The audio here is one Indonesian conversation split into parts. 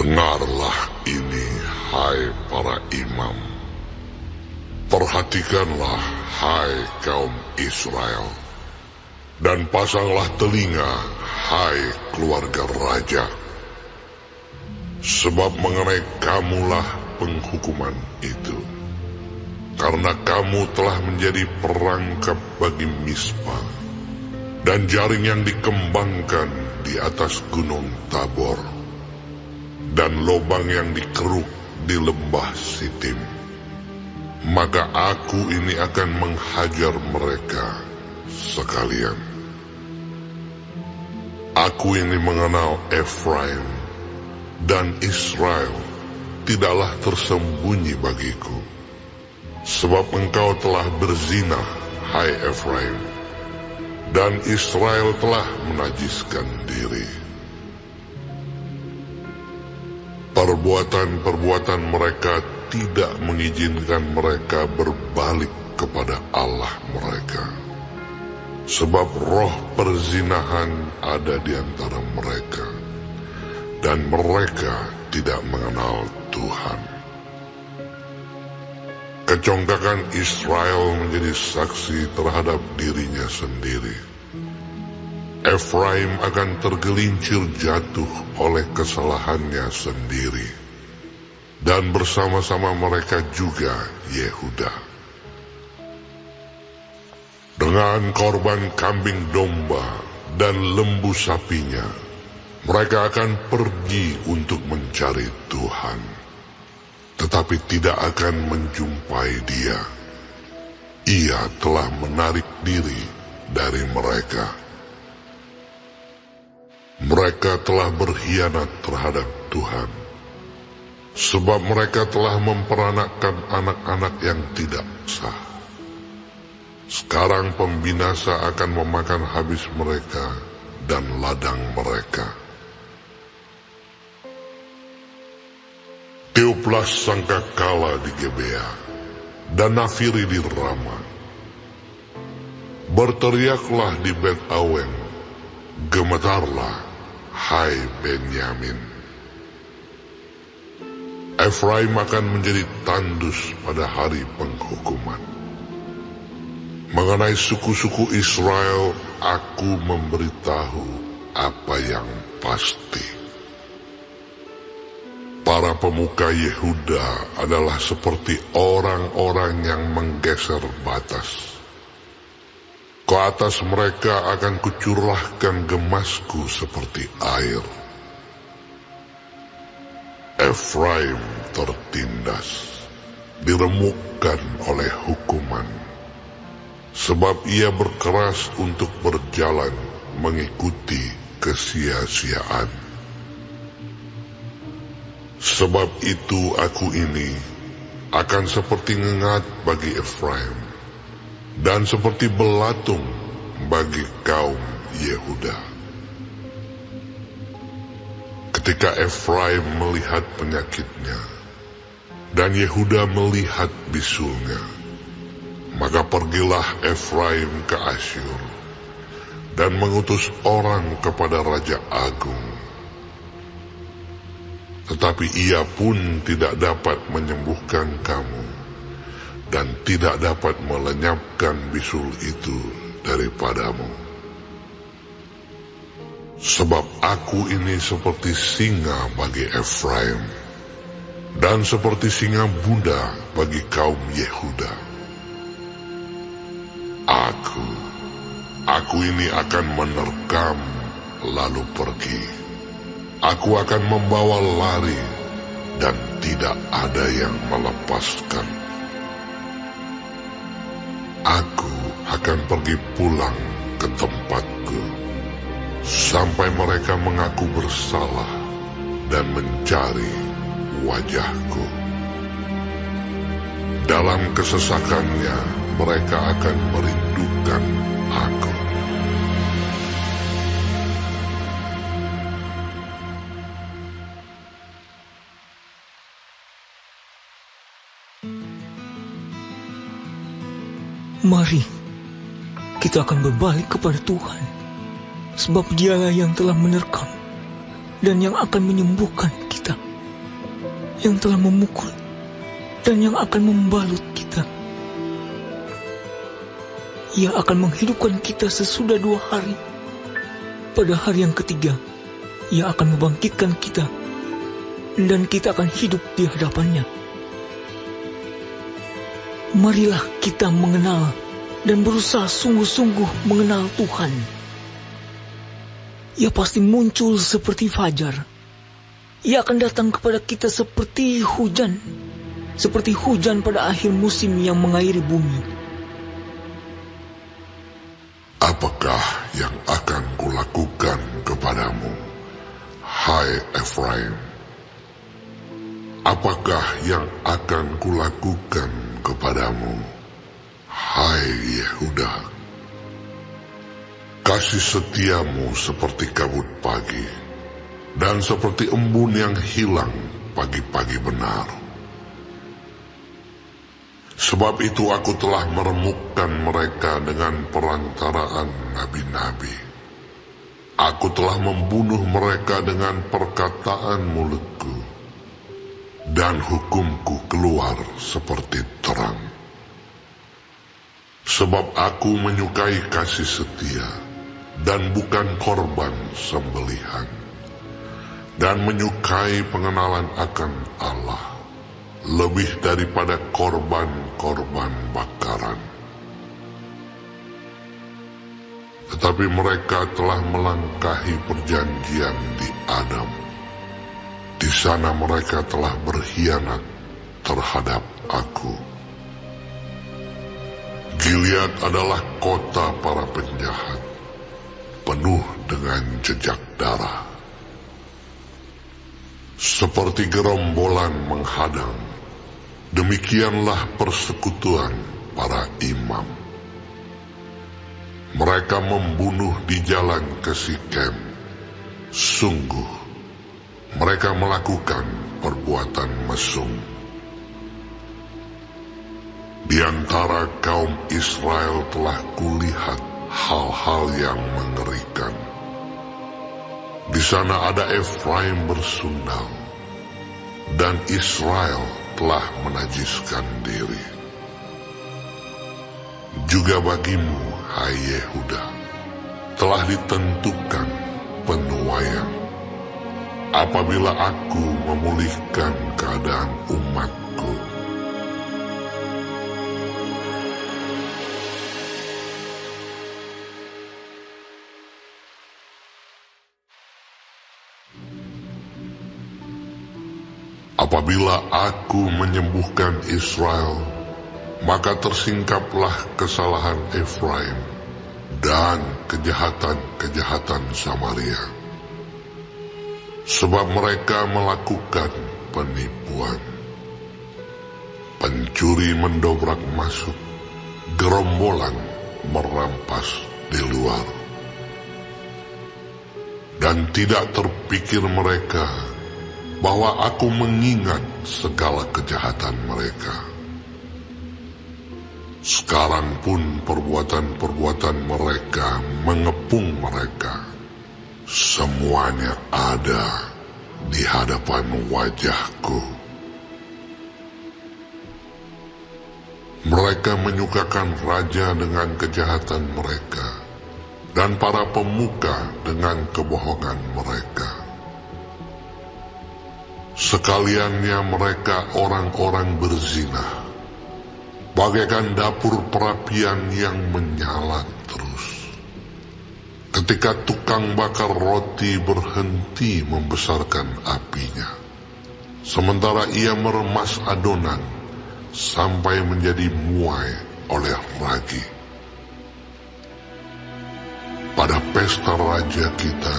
Dengarlah ini, hai para imam. Perhatikanlah, hai kaum Israel. Dan pasanglah telinga, hai keluarga raja. Sebab mengenai kamulah penghukuman itu. Karena kamu telah menjadi perangkap bagi Mispa, dan jaring yang dikembangkan di atas gunung Tabor, dan lubang yang dikeruk di lembah Sitim. Maka aku ini akan menghajar mereka sekalian. Aku ini mengenal Efraim, dan Israel tidaklah tersembunyi bagiku. Sebab engkau telah berzinah, hai Efraim, dan Israel telah menajiskan diri. Perbuatan-perbuatan mereka tidak mengizinkan mereka berbalik kepada Allah mereka. Sebab roh perzinahan ada di antara mereka, dan mereka tidak mengenal Tuhan. Kecongkakan Israel menjadi saksi terhadap dirinya sendiri. Efraim akan tergelincir jatuh oleh kesalahannya sendiri, dan bersama-sama mereka juga Yehuda. Dengan korban kambing domba dan lembu sapinya, mereka akan pergi untuk mencari Tuhan, tetapi tidak akan menjumpai Dia. Ia telah menarik diri dari mereka. Mereka telah berkhianat terhadap Tuhan, sebab mereka telah memperanakkan anak-anak yang tidak sah. Sekarang pembinasa akan memakan habis mereka dan ladang mereka. Tiuplah sangkakala di Gebea, dan nafiri di Rama. Berteriaklah di Bet Awen, gemetarlah, hai Benyamin. Efraim akan menjadi tandus pada hari penghukuman. Mengenai suku-suku Israel, aku memberitahu apa yang pasti. Para pemuka Yehuda adalah seperti orang-orang yang menggeser batas. Ke atas mereka akan kucurahkan gemasku seperti air. Efraim tertindas, diremukkan oleh hukuman, sebab ia berkeras untuk berjalan mengikuti kesia-siaan. Sebab itu aku ini akan seperti ngengat bagi Efraim, dan seperti belatung bagi kaum Yehuda. Ketika Efraim melihat penyakitnya, dan Yehuda melihat bisulnya, maka pergilah Efraim ke Asyur, dan mengutus orang kepada Raja Agung. Tetapi ia pun tidak dapat menyembuhkan kamu, dan tidak dapat melenyapkan bisul itu daripadamu. Sebab aku ini seperti singa bagi Efraim, dan seperti singa Buddha bagi kaum Yehuda. Aku ini akan menerkam lalu pergi. Aku akan membawa lari, dan tidak ada yang melepaskan. Aku akan pergi pulang ke tempatku, sampai mereka mengaku bersalah dan mencari wajahku. Dalam kesesakannya, mereka akan merindukan aku. Mari, kita akan berbalik kepada Tuhan, sebab Dialah yang telah menerkam dan yang akan menyembuhkan kita. yang telah memukul dan yang akan membalut kita. Ia akan menghidupkan kita sesudah 2 hari. Pada hari yang ketiga, Ia akan membangkitkan kita, dan kita akan hidup di hadapannya. Marilah kita mengenal dan berusaha sungguh-sungguh mengenal Tuhan. Ia pasti muncul seperti fajar. Ia akan datang kepada kita seperti hujan pada akhir musim yang mengairi bumi. Apakah yang akan kulakukan kepadamu, hai Efraim? Apakah yang akan kulakukan kepadamu, hai Yehuda? Kasih setiamu seperti kabut pagi, dan seperti embun yang hilang pagi-pagi benar. Sebab itu aku telah meremukkan mereka dengan perantaraan nabi-nabi. Aku telah membunuh mereka dengan perkataan mulutku, dan hukumku keluar seperti terang. Sebab aku menyukai kasih setia, dan bukan korban sembelihan, dan menyukai pengenalan akan Allah lebih daripada korban-korban bakaran. Tetapi mereka telah melangkahi perjanjian di Adam. Di sana mereka telah berkhianat terhadap aku. Gilead adalah kota para penjahat, penuh dengan jejak darah. Seperti gerombolan menghadang, demikianlah persekutuan para imam. Mereka membunuh di jalan ke Sikem. Sungguh, mereka melakukan perbuatan mesum. Di antara kaum Israel telah kulihat hal-hal yang mengerikan. Di sana ada Efraim bersundal, dan Israel telah menajiskan diri. Juga bagimu, hai Yehuda, telah ditentukan penuaian, apabila aku memulihkan keadaan umatku. Apabila aku menyembuhkan Israel, maka tersingkaplah kesalahan Efraim dan kejahatan-kejahatan Samaria. Sebab mereka melakukan penipuan. Pencuri mendobrak masuk, gerombolan merampas di luar. Dan tidak terpikir mereka bahwa aku mengingat segala kejahatan mereka. Sekarang pun perbuatan-perbuatan mereka mengepung mereka. Semuanya ada di hadapan wajahku. Mereka menyukakan raja dengan kejahatan mereka, dan para pemuka dengan kebohongan mereka. Sekaliannya mereka orang-orang berzina, bagaikan dapur perapian yang menyala terus. Ketika tukang bakar roti berhenti membesarkan apinya, sementara ia meremas adonan sampai menjadi muai oleh ragi. Pada pesta raja kita,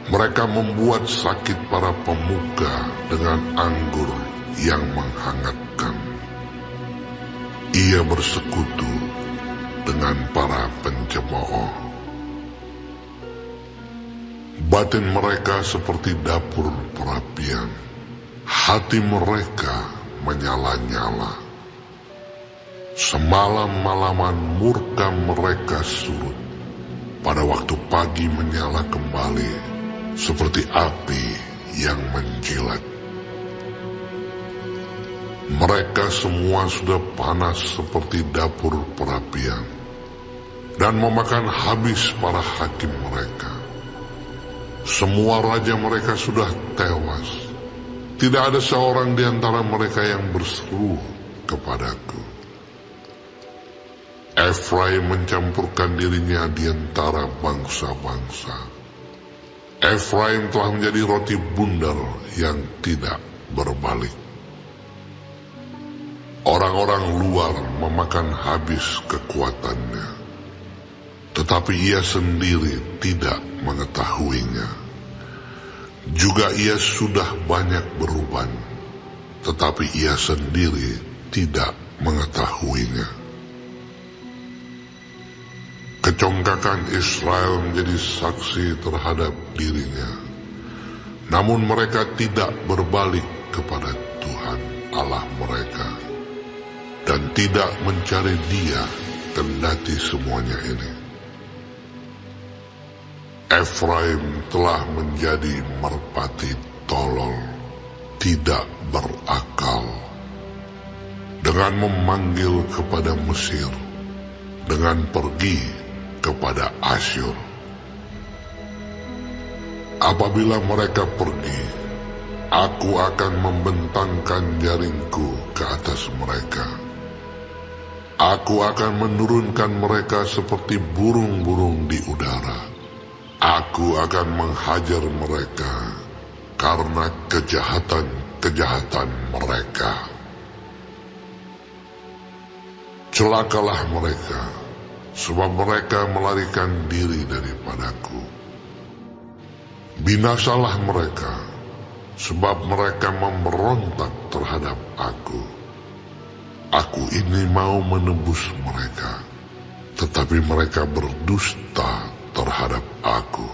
mereka membuat sakit para pemuka dengan anggur yang menghangatkan. Ia bersekutu dengan para pencemooh. Batin mereka seperti dapur perapian. Hati mereka menyala-nyala. Semalam-malaman murka mereka surut. Pada waktu pagi menyala kembali, seperti api yang menjilat. Mereka semua sudah panas seperti dapur perapian, dan memakan habis para hakim mereka. Semua raja mereka sudah tewas. Tidak ada seorang di antara mereka yang berseru kepadaku. Efraim mencampurkan dirinya di antara bangsa-bangsa. Efraim telah menjadi roti bundar yang tidak berbalik. Orang-orang luar memakan habis kekuatannya, tetapi ia sendiri tidak mengetahuinya. Juga ia sudah banyak beruban, tetapi ia sendiri tidak mengetahuinya. Kecongkakan Israel menjadi saksi terhadap dirinya, namun mereka tidak berbalik kepada Tuhan Allah mereka, dan tidak mencari Dia kendati semuanya ini. Efraim telah menjadi merpati tolol, tidak berakal, dengan memanggil kepada Mesir, dengan pergi kepada Asyur. Apabila mereka pergi, aku akan membentangkan jaringku ke atas mereka. Aku akan menurunkan mereka seperti burung-burung di udara. Aku akan menghajar mereka karena kejahatan-kejahatan mereka. Celakalah mereka, sebab mereka melarikan diri daripadaku. Binasalah mereka, sebab mereka memberontak terhadap aku. Aku ini mau menebus mereka, tetapi mereka berdusta terhadap aku.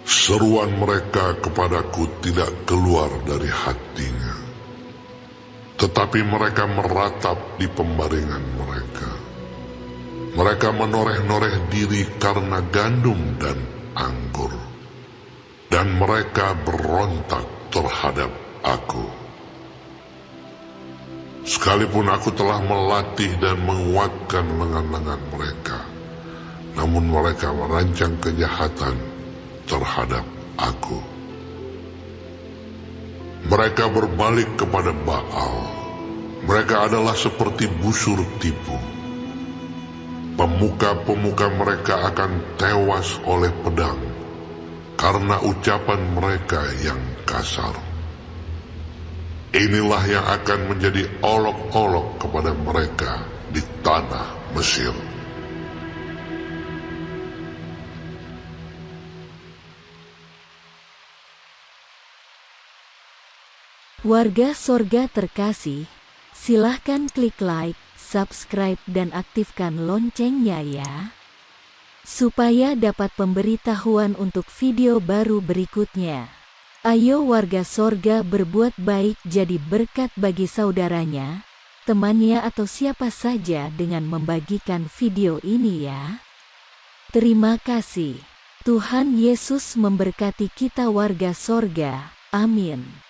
Seruan mereka kepadaku tidak keluar dari hatinya, tetapi mereka meratap di pembaringan mereka. Mereka menoreh-noreh diri karena gandum dan anggur, dan mereka berontak terhadap aku. Sekalipun aku telah melatih dan menguatkan lengan-lengan mereka, namun mereka merancang kejahatan terhadap aku. Mereka berbalik kepada Baal. Mereka adalah seperti busur tipu. Pemuka-pemuka mereka akan tewas oleh pedang karena ucapan mereka yang kasar. Inilah yang akan menjadi olok-olok kepada mereka di tanah Mesir. Warga Sorga terkasih, silahkan klik like, subscribe dan aktifkan loncengnya ya, supaya dapat pemberitahuan untuk video baru berikutnya. Ayo warga Sorga berbuat baik, jadi berkat bagi saudaranya, temannya atau siapa saja dengan membagikan video ini ya. Terima kasih. Tuhan Yesus memberkati kita warga Sorga. Amin.